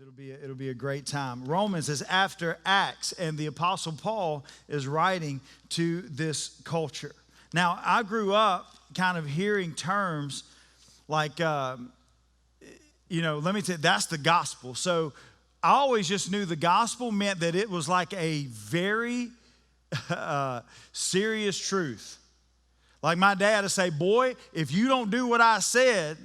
It'll be a great time. Romans is after Acts, and the Apostle Paul is writing to this culture. Now, I grew up kind of hearing terms like, let me tell you, that's the gospel. So I always just knew the gospel meant that it was like a very serious truth. Like my dad would say, boy, if you don't do what I said,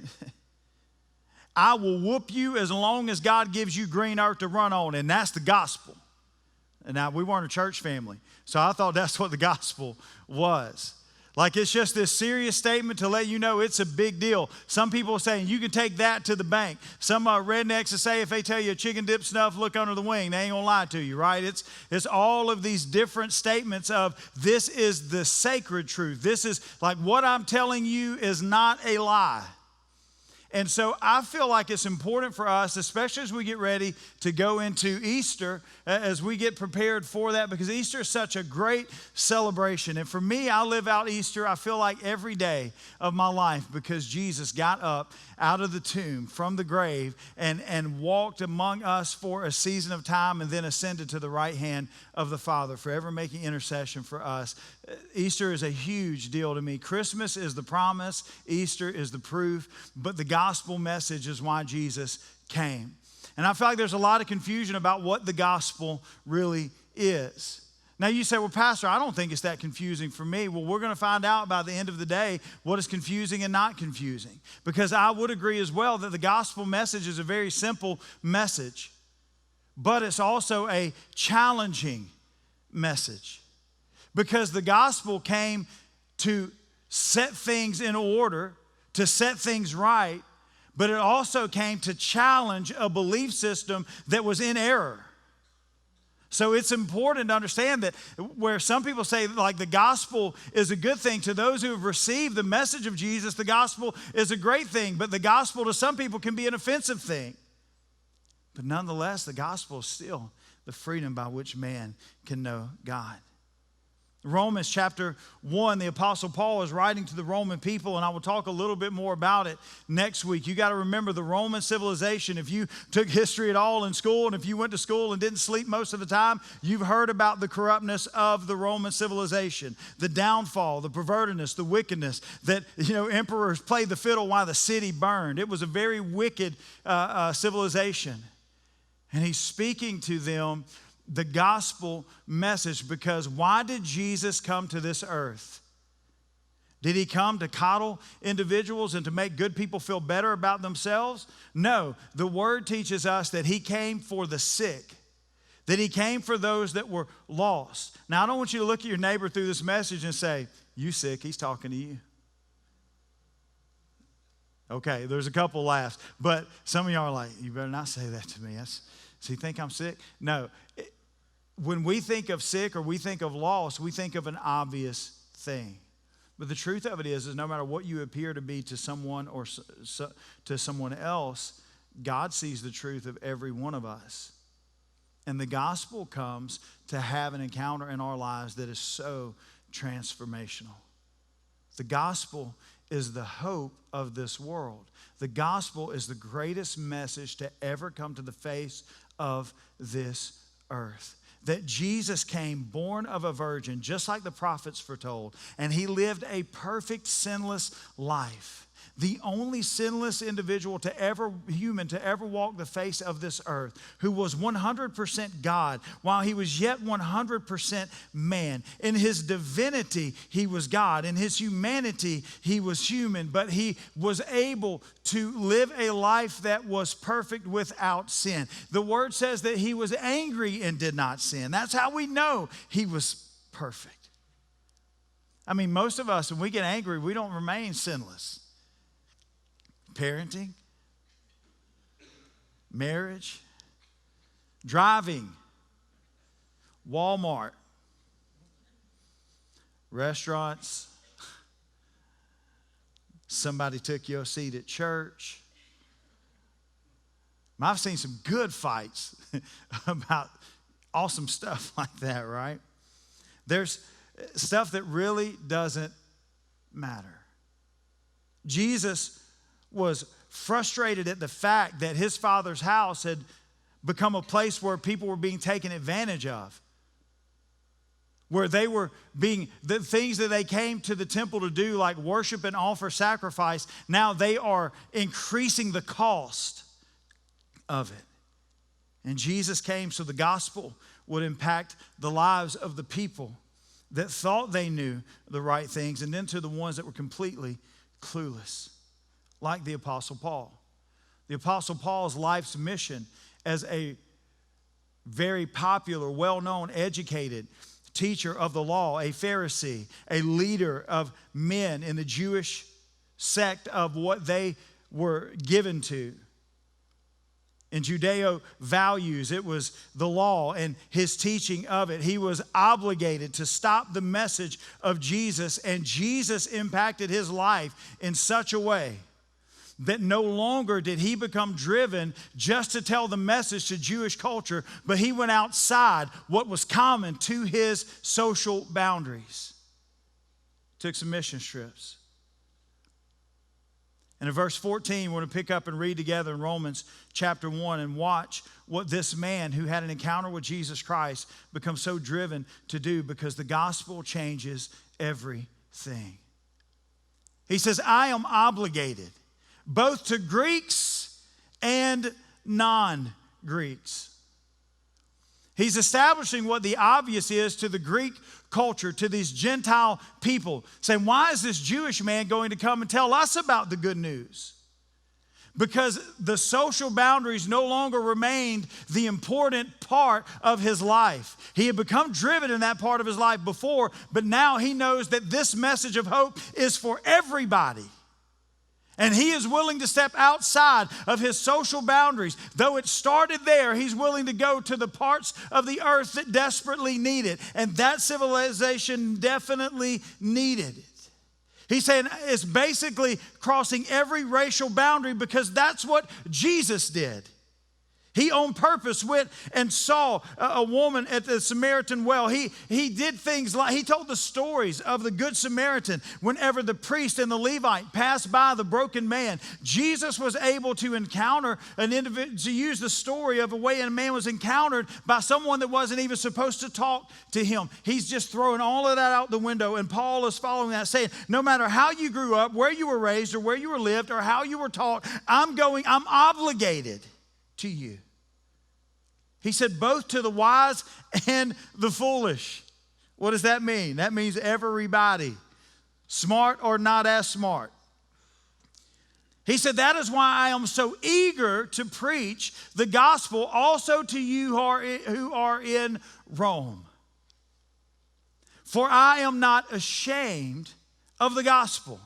I will whoop you as long as God gives you green earth to run on. And that's the gospel. And now we weren't a church family, so I thought that's what the gospel was. Like it's just this serious statement to let you know it's a big deal. Some people are saying you can take that to the bank. Some rednecks will say if they tell you a chicken dip snuff, look under the wing. They ain't gonna lie to you, right? It's all of these different statements of this is the sacred truth. This is like what I'm telling you is not a lie. And so I feel like it's important for us, especially as we get ready to go into Easter, as we get prepared for that, because Easter is such a great celebration. And for me, I live out Easter, I feel like every day of my life, because Jesus got up out of the tomb from the grave and walked among us for a season of time and then ascended to the right hand of the Father, forever making intercession for us. Easter is a huge deal to me. Christmas is the promise. Easter is the proof. But the gospel message is why Jesus came. And I feel like there's a lot of confusion about what the gospel really is. Now you say, well, Pastor, I don't think it's that confusing for me. Well, we're going to find out by the end of the day what is confusing and not confusing. Because I would agree as well that the gospel message is a very simple message. But it's also a challenging message. Because the gospel came to set things in order, to set things right, but it also came to challenge a belief system that was in error. So it's important to understand that where some people say like the gospel is a good thing, to those who have received the message of Jesus, the gospel is a great thing, but the gospel to some people can be an offensive thing. But nonetheless, the gospel is still the freedom by which man can know God. Romans chapter 1, the Apostle Paul is writing to the Roman people, and I will talk a little bit more about it next week. You got to remember the Roman civilization. If you took history at all in school, and if you went to school and didn't sleep most of the time, you've heard about the corruptness of the Roman civilization, the downfall, the pervertedness, the wickedness, that emperors played the fiddle while the city burned. It was a very wicked civilization. And he's speaking to them the gospel message, because why did Jesus come to this earth? Did he come to coddle individuals and to make good people feel better about themselves? No, the word teaches us that he came for the sick, that he came for those that were lost. Now, I don't want you to look at your neighbor through this message and say, you sick, he's talking to you. Okay, there's a couple laughs, but some of y'all are like, you better not say that to me. Does he think I'm sick? No. When we think of sick or we think of loss, we think of an obvious thing. But the truth of it is no matter what you appear to be to someone or to someone else, God sees the truth of every one of us. And the gospel comes to have an encounter in our lives that is so transformational. The gospel is the hope of this world. The gospel is the greatest message to ever come to the face of this earth. That Jesus came born of a virgin, just like the prophets foretold, and he lived a perfect, sinless life. The only sinless individual human to ever walk the face of this earth, who was 100% God while he was yet 100% man. In his divinity, he was God. In his humanity, he was human, but he was able to live a life that was perfect without sin. The word says that he was angry and did not sin. That's how we know he was perfect. I mean, most of us, when we get angry, we don't remain sinless. Parenting, marriage, driving, Walmart, restaurants, somebody took your seat at church. I've seen some good fights about awesome stuff like that, right? There's stuff that really doesn't matter. Jesus was frustrated at the fact that his father's house become a place where people were being taken advantage of, where they were being, the things that they came to the temple to do, like worship and offer sacrifice, now they are increasing the cost of it. And Jesus came so the gospel would impact the lives of the people that thought they knew the right things, and then to the ones that were completely clueless, like the Apostle Paul. The Apostle Paul's life's mission as a very popular, well-known, educated teacher of the law, a Pharisee, a leader of men in the Jewish sect of what they were given to. In Judeo values, it was the law and his teaching of it. He was obligated to stop the message of Jesus, and Jesus impacted his life in such a way that no longer did he become driven just to tell the message to Jewish culture, but he went outside what was common to his social boundaries. Took some mission trips. And in verse 14, we're going to pick up and read together in Romans chapter 1 and watch what this man who had an encounter with Jesus Christ becomes so driven to do, because the gospel changes everything. He says, I am obligated both to Greeks and non-Greeks. He's establishing what the obvious is to the Greek culture, to these Gentile people, saying, why is this Jewish man going to come and tell us about the good news? Because the social boundaries no longer remained the important part of his life. He had become driven in that part of his life before, but now he knows that this message of hope is for everybody. And he is willing to step outside of his social boundaries. Though it started there, he's willing to go to the parts of the earth that desperately need it. And that civilization definitely needed it. He's saying it's basically crossing every racial boundary, because that's what Jesus did. He on purpose went and saw a woman at the Samaritan well. He did things like, he told the stories of the Good Samaritan whenever the priest and the Levite passed by the broken man. Jesus was able to encounter an individual, to use the story of a way a man was encountered by someone that wasn't even supposed to talk to him. He's just throwing all of that out the window, and Paul is following that, saying, no matter how you grew up, where you were raised, or where you were lived, or how you were taught, I'm obligated to you. He said, both to the wise and the foolish. What does that mean? That means everybody, smart or not as smart. He said, that is why I am so eager to preach the gospel also to you who are in Rome. For I am not ashamed of the gospel,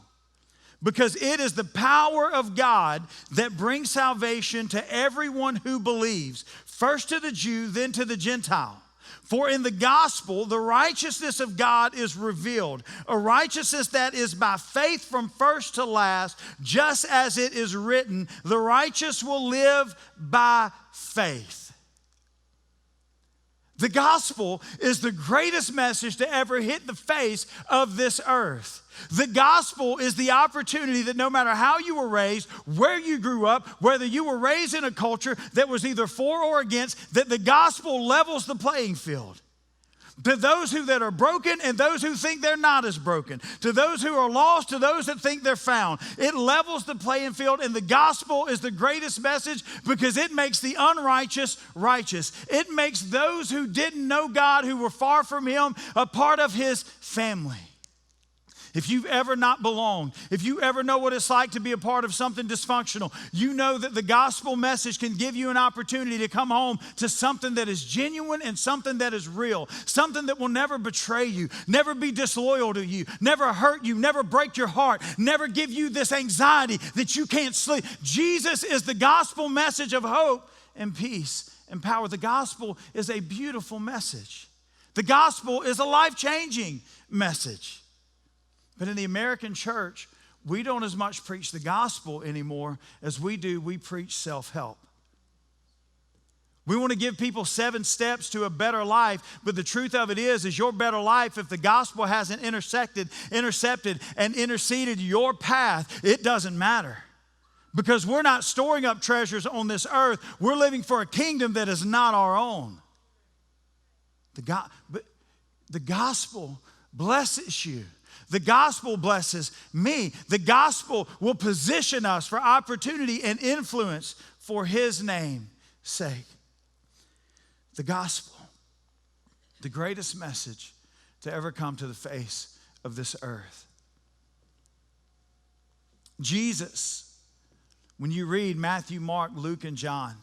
because it is the power of God that brings salvation to everyone who believes, first to the Jew, then to the Gentile. For in the gospel, the righteousness of God is revealed, a righteousness that is by faith from first to last, just as it is written, the righteous will live by faith. The gospel is the greatest message to ever hit the face of this earth. The gospel is the opportunity that no matter how you were raised, where you grew up, whether you were raised in a culture that was either for or against, that the gospel levels the playing field. To those that are broken and those who think they're not as broken. To those who are lost, to those that think they're found. It levels the playing field, and the gospel is the greatest message because it makes the unrighteous righteous. It makes those who didn't know God, who were far from Him, a part of His family. If you've ever not belonged, if you ever know what it's like to be a part of something dysfunctional, you know that the gospel message can give you an opportunity to come home to something that is genuine and something that is real, something that will never betray you, never be disloyal to you, never hurt you, never break your heart, never give you this anxiety that you can't sleep. Jesus is the gospel message of hope and peace and power. The gospel is a beautiful message. The gospel is a life-changing message. But in the American church, we don't as much preach the gospel anymore as we preach self-help. We want to give people 7 steps to a better life, but the truth of it is your better life, if the gospel hasn't intercepted and interceded your path, it doesn't matter. Because we're not storing up treasures on this earth. We're living for a kingdom that is not our own. But the gospel blesses you. The gospel blesses me. The gospel will position us for opportunity and influence for His name's sake. The gospel, the greatest message to ever come to the face of this earth. Jesus, when you read Matthew, Mark, Luke, and John,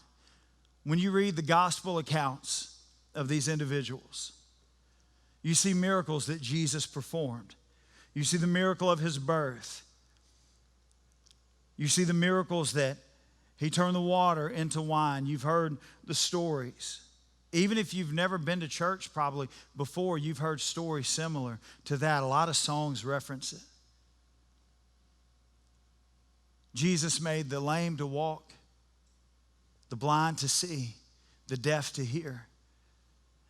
when you read the gospel accounts of these individuals, you see miracles that Jesus performed. You see the miracle of His birth. You see the miracles that He turned the water into wine. You've heard the stories. Even if you've never been to church probably before, you've heard stories similar to that. A lot of songs reference it. Jesus made the lame to walk, the blind to see, the deaf to hear.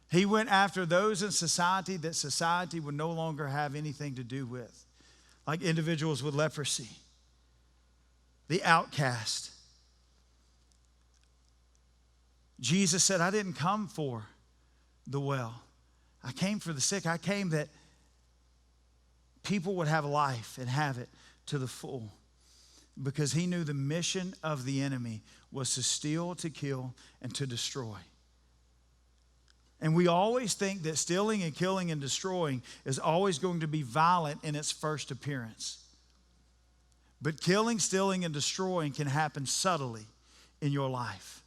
He went after those in society that society would no longer have anything to do with, like individuals with leprosy, the outcast. Jesus said, I didn't come for the well. I came for the sick. I came that people would have life and have it to the full. Because He knew the mission of the enemy was to steal, to kill, and to destroy. And we always think that stealing and killing and destroying is always going to be violent in its first appearance. But killing, stealing, and destroying can happen subtly in your life.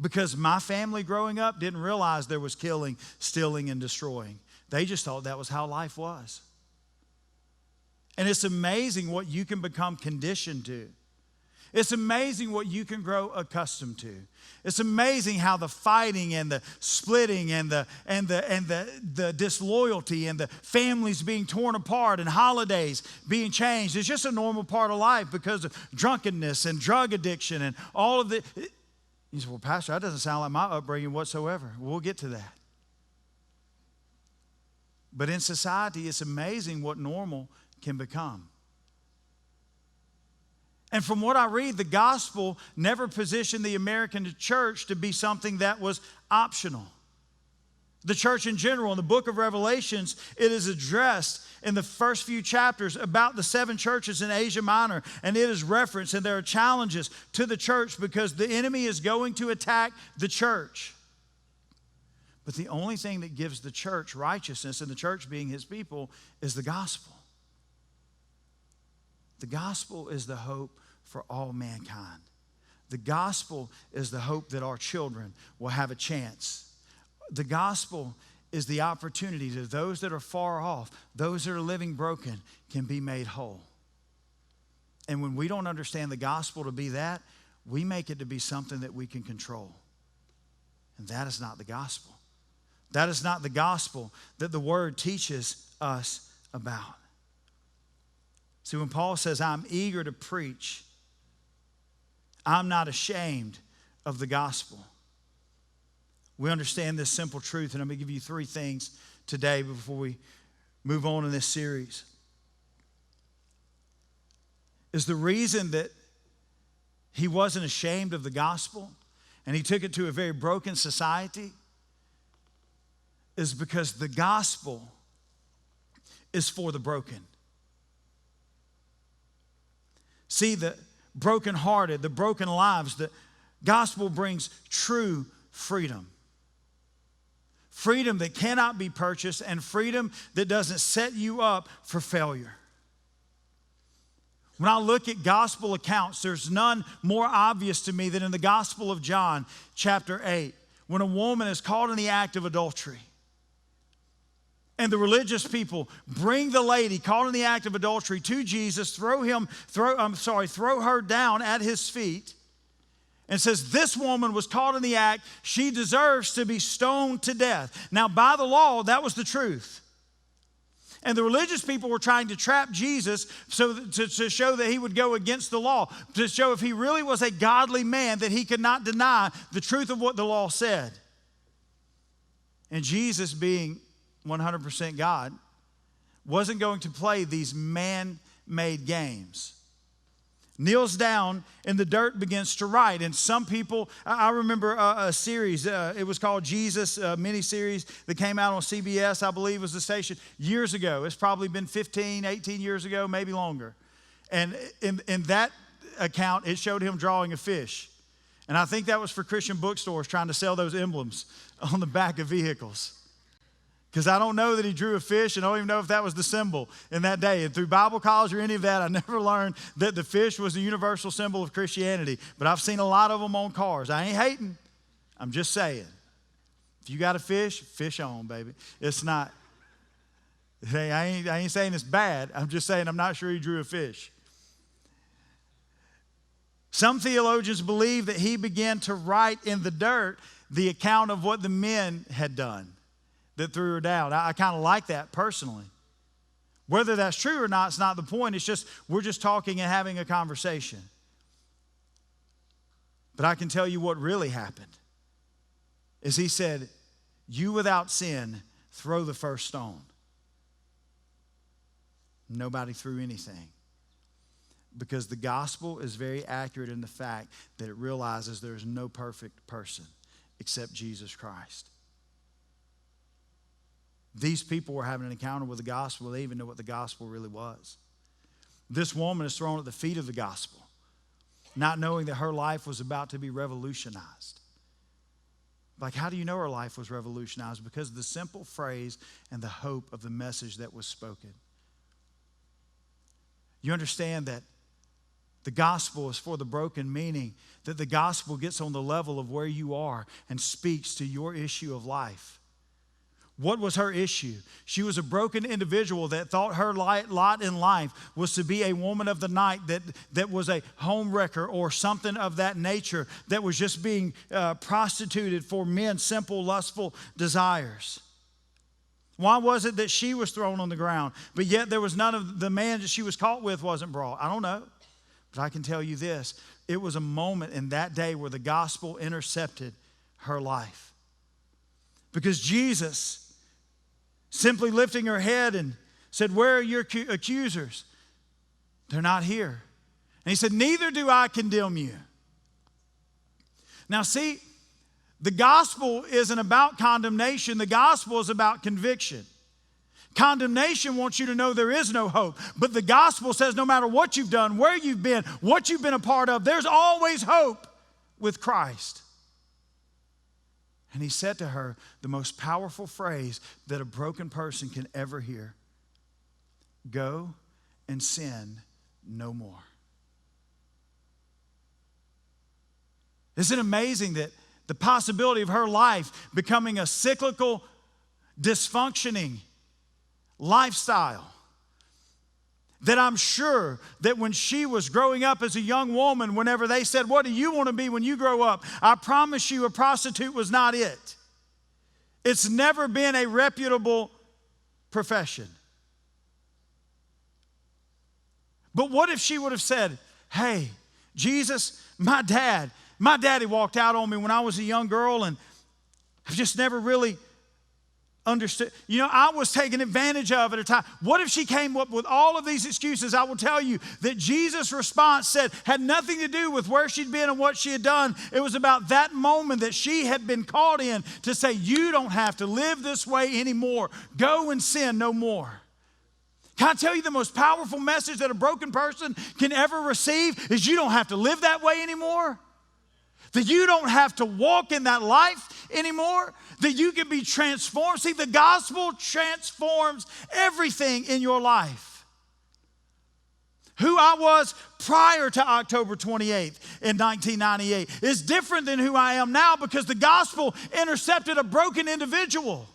Because my family growing up didn't realize there was killing, stealing, and destroying. They just thought that was how life was. And it's amazing what you can become conditioned to. It's amazing what you can grow accustomed to. It's amazing how the fighting and the splitting and the disloyalty and the families being torn apart and holidays being changed is just a normal part of life because of drunkenness and drug addiction and all of the. You say, well, Pastor, that doesn't sound like my upbringing whatsoever. We'll get to that. But in society, it's amazing what normal can become. And from what I read, the gospel never positioned the American church to be something that was optional. The church in general, in the book of Revelations, it is addressed in the first few chapters about the 7 churches in Asia Minor. And it is referenced, and there are challenges to the church because the enemy is going to attack the church. But the only thing that gives the church righteousness, and the church being His people, is the gospel. The gospel is the hope for all mankind. The gospel is the hope that our children will have a chance. The gospel is the opportunity that those that are far off, those that are living broken, can be made whole. And when we don't understand the gospel to be that, we make it to be something that we can control. And that is not the gospel. That is not the gospel that the Word teaches us about. See, when Paul says, I'm eager to preach, I'm not ashamed of the gospel. We understand this simple truth, and I'm going to give you 3 things today before we move on in this series. Is the reason that he wasn't ashamed of the gospel and he took it to a very broken society is because the gospel is for the broken. See, the brokenhearted, the broken lives, the gospel brings true freedom. Freedom that cannot be purchased and freedom that doesn't set you up for failure. When I look at gospel accounts, there's none more obvious to me than in the Gospel of John, chapter 8, when a woman is caught in the act of adultery. And the religious people bring the lady caught in the act of adultery to Jesus, throw her down at His feet, and says, this woman was caught in the act. She deserves to be stoned to death. Now, by the law, that was the truth. And the religious people were trying to trap Jesus to show that He would go against the law, to show if He really was a godly man that He could not deny the truth of what the law said. And Jesus, being 100% God, wasn't going to play these man-made games. kneels down in the dirt, begins to write. And some people, I remember a series, it was called Jesus, a mini-series that came out on CBS, I believe was the station, years ago. It's probably been 15, 18 years ago, maybe longer. And in that account, it showed him drawing a fish. And I think that was for Christian bookstores trying to sell those emblems on the back of vehicles. Because I don't know that he drew a fish, and I don't even know if that was the symbol in that day. And through Bible college or any of that, I never learned that the fish was the universal symbol of Christianity. But I've seen a lot of them on cars. I ain't hating. I'm just saying. If you got a fish, fish on, baby. It's not, I ain't saying it's bad. I'm just saying I'm not sure he drew a fish. Some theologians believe that he began to write in the dirt the account of what the men had done that threw her down. I kind of like that personally. Whether that's true or not, it's not the point. It's just, we're just talking and having a conversation. But I can tell you what really happened is he said, you without sin, throw the first stone. Nobody threw anything. Because the gospel is very accurate in the fact that it realizes there is no perfect person except Jesus Christ. These people were having an encounter with the gospel. They even knew what the gospel really was. This woman is thrown at the feet of the gospel, not knowing that her life was about to be revolutionized. Like, how do you know her life was revolutionized? Because of the simple phrase and the hope of the message that was spoken. You understand that the gospel is for the broken, meaning that the gospel gets on the level of where you are and speaks to your issue of life. What was her issue? She was a broken individual that thought her lot in life was to be a woman of the night that was a home wrecker or something of that nature, that was just being prostituted for men's simple, lustful desires. Why was it that she was thrown on the ground, but yet there was none of the man that she was caught with wasn't brought? I don't know, but I can tell you this. It was a moment in that day where the gospel intercepted her life. Because Jesus, simply lifting her head and said, where are your accusers? They're not here. And he said, neither do I condemn you. Now see, the gospel isn't about condemnation. The gospel is about conviction. Condemnation wants you to know there is no hope. But the gospel says no matter what you've done, where you've been, what you've been a part of, there's always hope with Christ. And he said to her the most powerful phrase that a broken person can ever hear. Go and sin no more. Isn't it amazing that the possibility of her life becoming a cyclical, dysfunctioning lifestyle, that I'm sure that when she was growing up as a young woman, whenever they said, what do you want to be when you grow up? I promise you a prostitute was not it. It's never been a reputable profession. But what if she would have said, hey, Jesus, my daddy walked out on me when I was a young girl, and I've just never really understood. You know, I was taken advantage of at a time. What if she came up with all of these excuses? I will tell you that Jesus' response had nothing to do with where she'd been and what she had done. It was about that moment that she had been caught in to say, you don't have to live this way anymore. Go and sin no more. Can I tell you the most powerful message that a broken person can ever receive is you don't have to live that way anymore? That you don't have to walk in that life anymore. That you can be transformed. See, the gospel transforms everything in your life. Who I was prior to October 28th in 1998 is different than who I am now because the gospel intercepted a broken individual.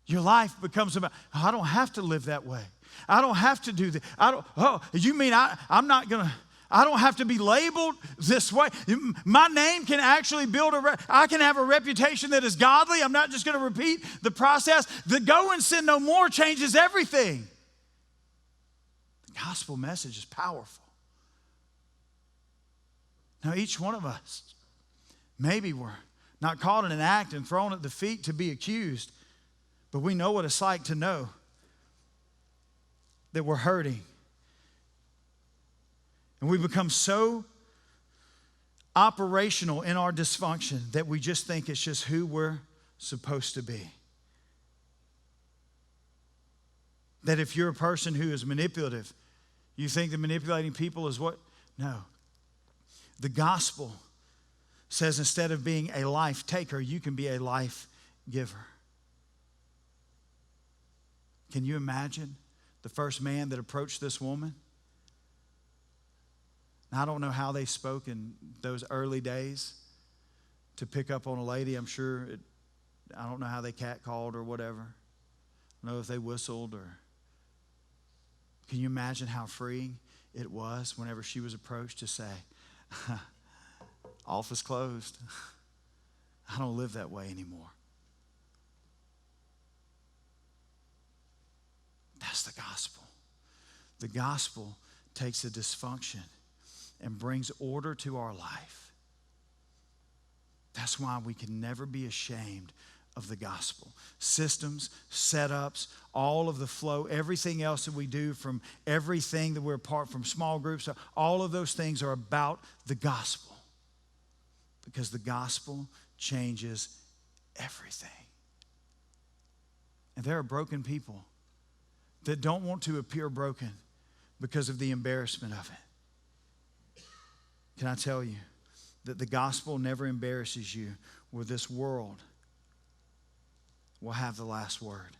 Your life becomes about, I don't have to live that way. I don't have to do that. You mean I'm not going to... I don't have to be labeled this way. My name can actually I can have a reputation that is godly. I'm not just going to repeat the process. The go and sin no more changes everything. The gospel message is powerful. Now, each one of us, maybe we're not caught in an act and thrown at the feet to be accused, but we know what it's like to know that we're hurting. And we become so operational in our dysfunction that we just think it's just who we're supposed to be. That if you're a person who is manipulative, you think that manipulating people is what? No. The gospel says instead of being a life taker, you can be a life giver. Can you imagine the first man that approached this woman? Now, I don't know how they spoke in those early days to pick up on a lady. I'm sure, I don't know how they catcalled or whatever. I don't know if they whistled or... Can you imagine how freeing it was whenever she was approached to say, office closed. I don't live that way anymore. That's the gospel. The gospel takes a dysfunction and brings order to our life. That's why we can never be ashamed of the gospel. Systems, setups, all of the flow, everything else that we do, from everything that we're apart from, small groups, all of those things are about the gospel. Because the gospel changes everything. And there are broken people that don't want to appear broken because of the embarrassment of it. Can I tell you that the gospel never embarrasses you, where this world will have the last word.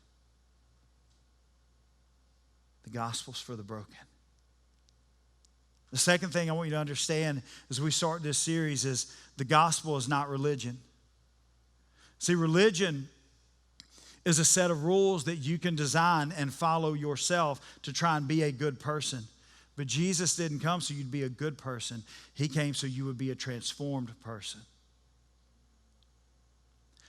The gospel's for the broken. The second thing I want you to understand as we start this series is the gospel is not religion. See, religion is a set of rules that you can design and follow yourself to try and be a good person. But Jesus didn't come so you'd be a good person. He came so you would be a transformed person.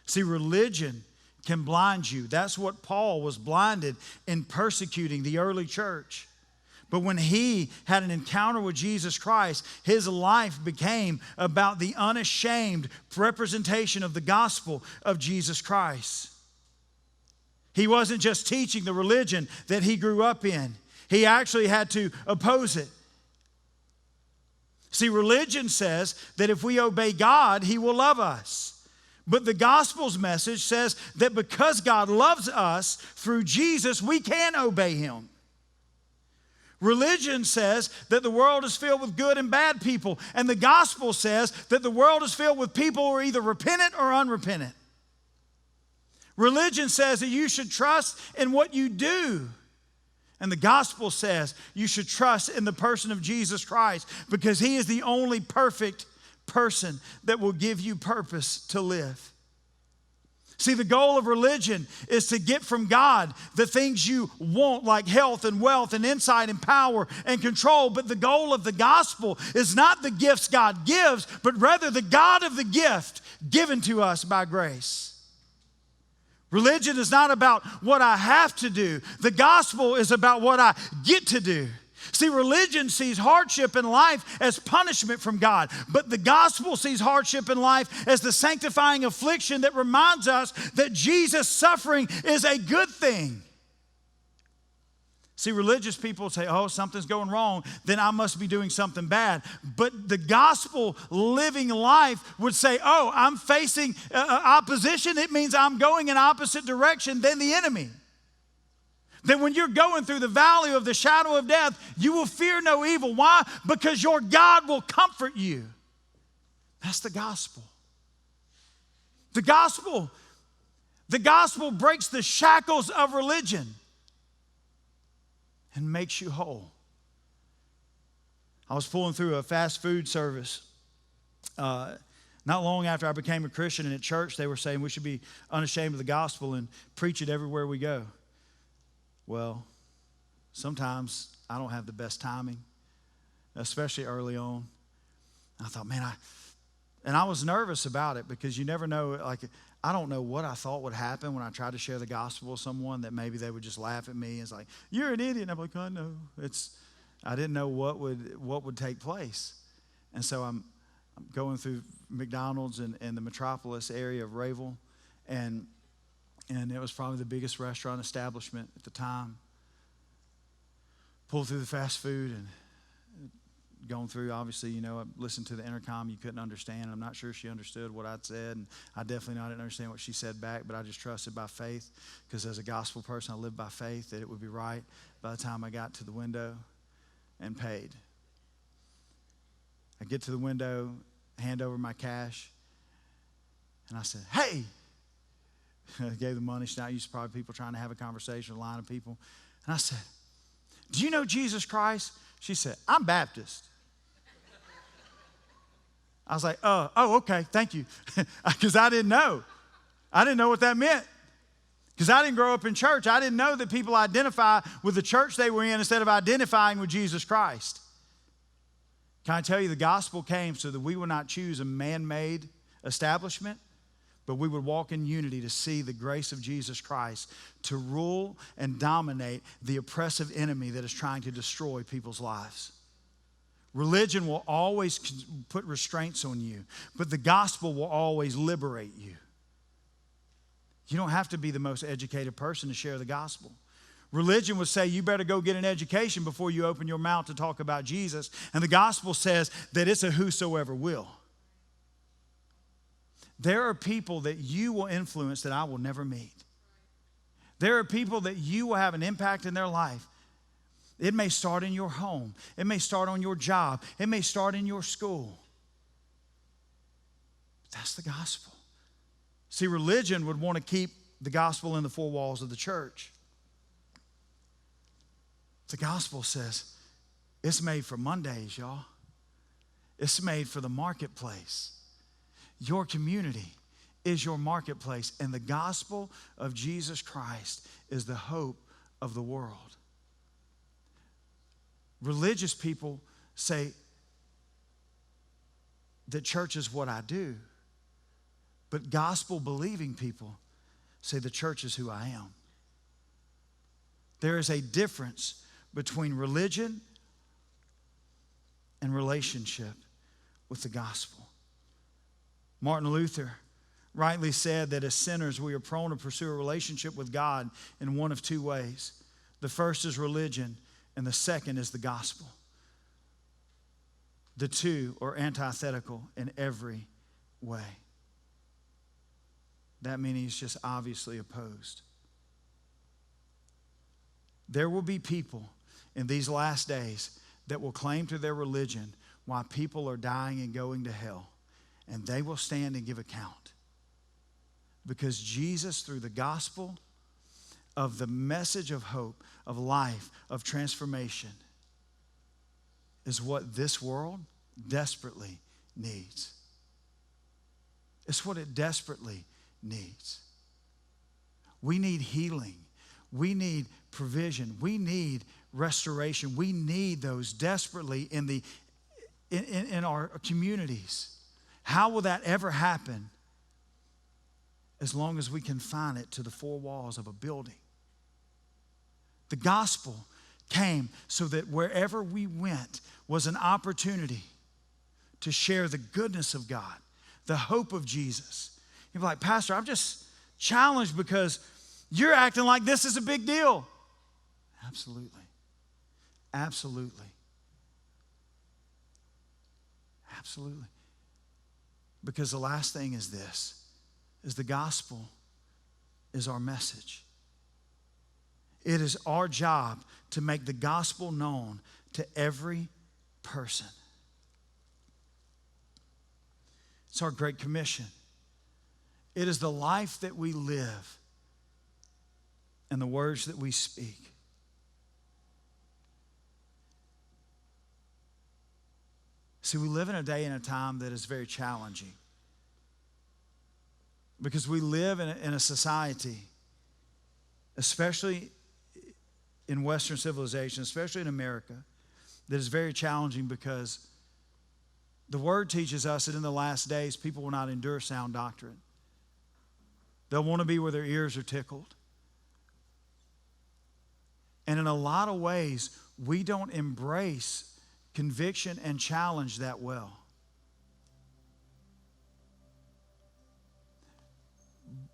See, religion can blind you. That's what Paul was blinded in persecuting the early church. But when he had an encounter with Jesus Christ, his life became about the unashamed representation of the gospel of Jesus Christ. He wasn't just teaching the religion that he grew up in. He actually had to oppose it. See, religion says that if we obey God, He will love us. But the gospel's message says that because God loves us through Jesus, we can obey Him. Religion says that the world is filled with good and bad people. And the gospel says that the world is filled with people who are either repentant or unrepentant. Religion says that you should trust in what you do. And the gospel says you should trust in the person of Jesus Christ because He is the only perfect person that will give you purpose to live. See, the goal of religion is to get from God the things you want, like health and wealth and insight and power and control. But the goal of the gospel is not the gifts God gives, but rather the God of the gift given to us by grace. Religion is not about what I have to do. The gospel is about what I get to do. See, religion sees hardship in life as punishment from God, but the gospel sees hardship in life as the sanctifying affliction that reminds us that Jesus' suffering is a good thing. See, religious people say, oh, something's going wrong, then I must be doing something bad. But the gospel living life would say, oh, I'm facing opposition. It means I'm going in opposite direction than the enemy. That when you're going through the valley of the shadow of death, you will fear no evil. Why? Because your God will comfort you. That's the gospel. The gospel breaks the shackles of religion and makes you whole. I was pulling through a fast food service not long after I became a Christian, and at church they were saying we should be unashamed of the gospel and preach it everywhere we go. Well, sometimes I don't have the best timing, especially early on. I thought, man, I was nervous about it because you never know, like, I don't know what I thought would happen when I tried to share the gospel with someone, that maybe they would just laugh at me and it's like, you're an idiot. And I'm like, I know. I didn't know what would take place. And so I'm going through McDonald's in the metropolis area of Rayville, and it was probably the biggest restaurant establishment at the time. Pulled through the fast food and gone through, obviously, I listened to the intercom. You couldn't understand. I'm not sure she understood what I'd said, and I definitely didn't understand what she said back, but I just trusted by faith, because as a gospel person, I live by faith that it would be right by the time I got to the window and paid. I get to the window, hand over my cash, and I said, "Hey!" I gave the money. She's not used to probably people trying to have a conversation, a line of people. And I said, "Do you know Jesus Christ?" She said, "I'm Baptist." I was like, oh, okay, thank you. Because I didn't know. I didn't know what that meant. Because I didn't grow up in church. I didn't know that people identify with the church they were in instead of identifying with Jesus Christ. Can I tell you, the gospel came so that we would not choose a man-made establishment, but we would walk in unity to see the grace of Jesus Christ to rule and dominate the oppressive enemy that is trying to destroy people's lives. Religion will always put restraints on you, but the gospel will always liberate you. You don't have to be the most educated person to share the gospel. Religion would say you better go get an education before you open your mouth to talk about Jesus. And the gospel says that it's a whosoever will. There are people that you will influence that I will never meet. There are people that you will have an impact in their life. It may start in your home. It may start on your job. It may start in your school. But that's the gospel. See, religion would want to keep the gospel in the four walls of the church. The gospel says it's made for Mondays, y'all. It's made for the marketplace. Your community is your marketplace, and the gospel of Jesus Christ is the hope of the world. Religious people say that church is what I do, but gospel-believing people say the church is who I am. There is a difference between religion and relationship with the gospel. Martin Luther rightly said that as sinners, we are prone to pursue a relationship with God in one of two ways. The first is religion, and the second is the gospel. The two are antithetical in every way. That means he's just obviously opposed. There will be people in these last days that will claim to their religion why people are dying and going to hell. And they will stand and give account. Because Jesus, through the gospel of the message of hope, of life, of transformation, is what this world desperately needs. It's what it desperately needs. We need healing. We need provision. We need restoration. We need those desperately in our communities. How will that ever happen as long as we confine it to the four walls of a building? The gospel came so that wherever we went was an opportunity to share the goodness of God, the hope of Jesus. You're like, "Pastor, I'm just challenged because you're acting like this is a big deal." Absolutely. Absolutely. Absolutely. Because the last thing is this, is the gospel is our message. It is our job to make the gospel known to every person. It's our Great Commission. It is the life that we live and the words that we speak. See, we live in a day and a time that is very challenging because we live in a society, especially in Western civilization, especially in America, that is very challenging because the Word teaches us that in the last days, people will not endure sound doctrine. They'll want to be where their ears are tickled. And in a lot of ways, we don't embrace conviction and challenge that well.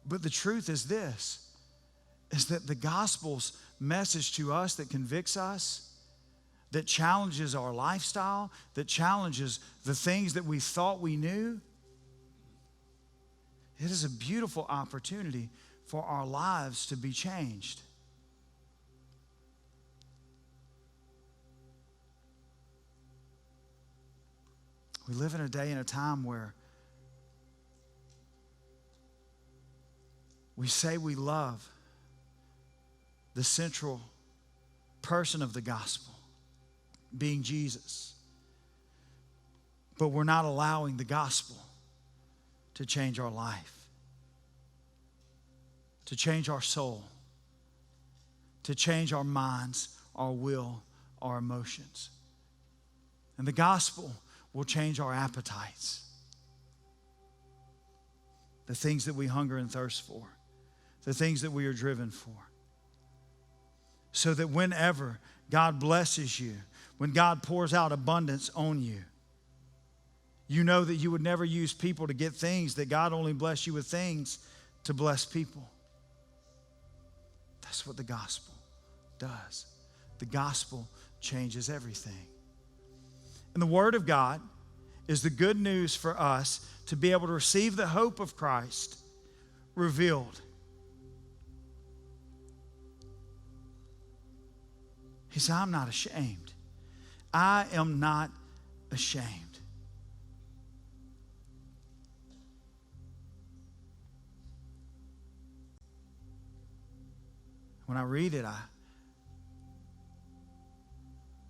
But the truth is this, is that the gospel's message to us that convicts us that challenges our lifestyle, that challenges the things that we thought we knew. It is a beautiful opportunity for our lives to be changed. We live in a day and a time where we say we love the central person of the gospel, being Jesus, but we're not allowing the gospel to change our life, to change our soul, to change our minds, our will, our emotions. And the gospel will change our appetites, the things that we hunger and thirst for, the things that we are driven for. So that whenever God blesses you, when God pours out abundance on you, you know that you would never use people to get things, that God only bless you with things to bless people. That's what the gospel does. The gospel changes everything. And the Word of God is the good news for us to be able to receive the hope of Christ revealed. He said, I'm not ashamed. I am not ashamed. When I read it,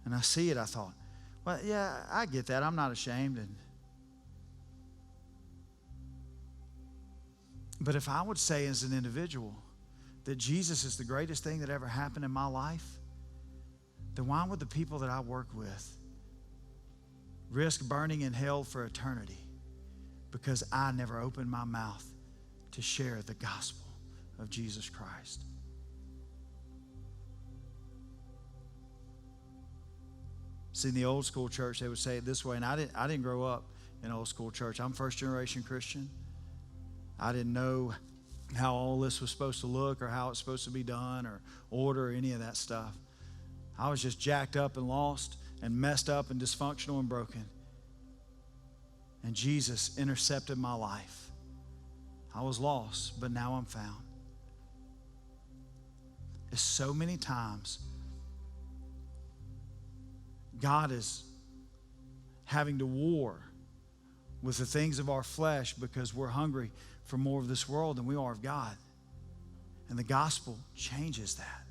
and I see it, I thought, well, yeah, I get that. I'm not ashamed. But if I would say as an individual that Jesus is the greatest thing that ever happened in my life, then why would the people that I work with risk burning in hell for eternity because I never opened my mouth to share the gospel of Jesus Christ? See, in the old school church, they would say it this way, and I didn't grow up in old school church. I'm first generation Christian. I didn't know how all this was supposed to look or how it's supposed to be done or order or any of that stuff. I was just jacked up and lost and messed up and dysfunctional and broken. And Jesus intercepted my life. I was lost, but now I'm found. It's so many times God is having to war with the things of our flesh because we're hungry for more of this world than we are of God. And the gospel changes that.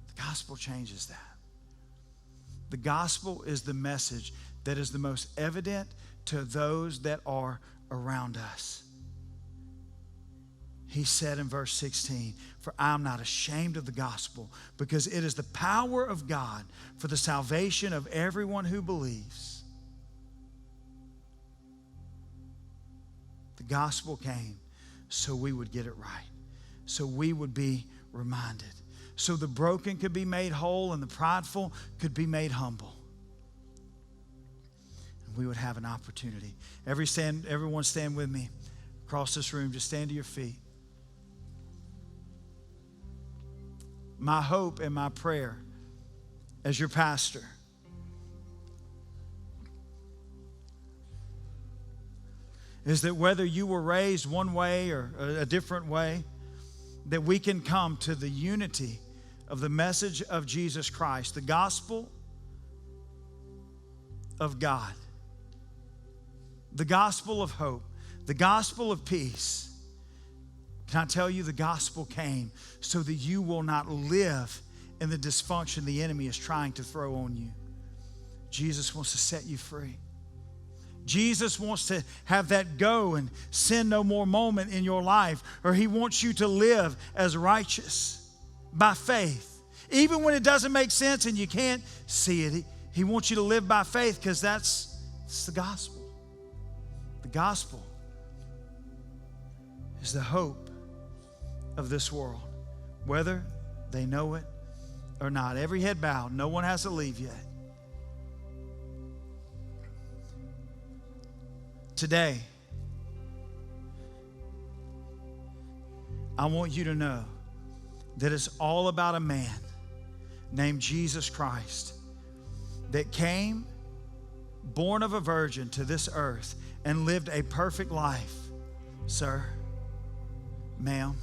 The gospel changes that. The gospel is the message that is the most evident to those that are around us. He said in verse 16, for I'm not ashamed of the gospel, because it is the power of God for the salvation of everyone who believes. The gospel came so we would get it right, so we would be reminded, so the broken could be made whole and the prideful could be made humble. And we would have an opportunity. Everyone stand with me across this room. Just stand to your feet. My hope and my prayer as your pastor is that whether you were raised one way or a different way, that we can come to the unity of the message of Jesus Christ, the gospel of God, the gospel of hope, the gospel of peace. Can I tell you, the gospel came so that you will not live in the dysfunction the enemy is trying to throw on you. Jesus wants to set you free. Jesus wants to have that go and sin no more moment in your life, or he wants you to live as righteous by faith. Even when it doesn't make sense and you can't see it, he wants you to live by faith because that's the gospel. The gospel is the hope of this world, whether they know it or not. Every head bowed. No one has to leave yet. Today, I want you to know that it's all about a man named Jesus Christ that came, born of a virgin to this earth, and lived a perfect life, sir, ma'am,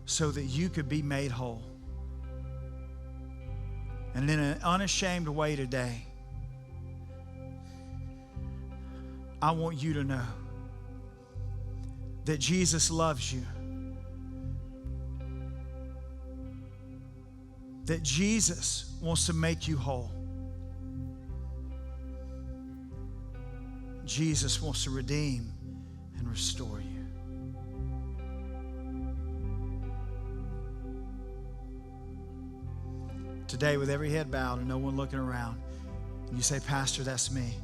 so that you could be made whole. And in an unashamed way today, I want you to know that Jesus loves you. That Jesus wants to make you whole. Jesus wants to redeem and restore you. Today, with every head bowed and no one looking around, and you say, Pastor, that's me.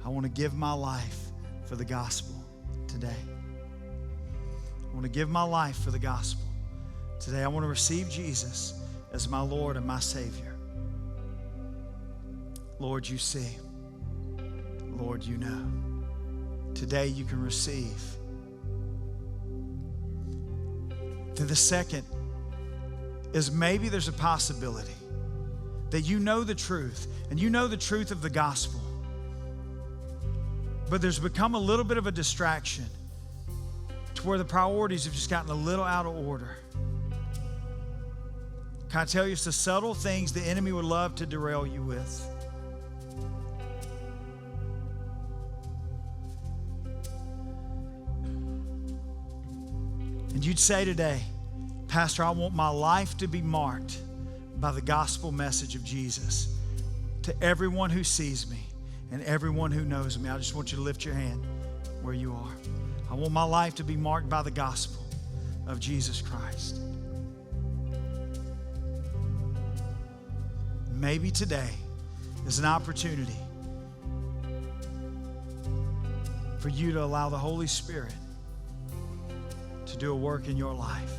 I want to give my life for the gospel today. I want to give my life for the gospel today. I want to receive Jesus as my Lord and my Savior. Lord, you see. Lord, you know. Today you can receive. Then the second is maybe there's a possibility that you know the truth, and you know the truth of the gospel, but there's become a little bit of a distraction to where the priorities have just gotten a little out of order. Can I tell you, it's the subtle things the enemy would love to derail you with. And you'd say today, Pastor, I want my life to be marked by the gospel message of Jesus to everyone who sees me and everyone who knows me. I just want you to lift your hand where you are. I want my life to be marked by the gospel of Jesus Christ. Maybe today is an opportunity for you to allow the Holy Spirit to do a work in your life.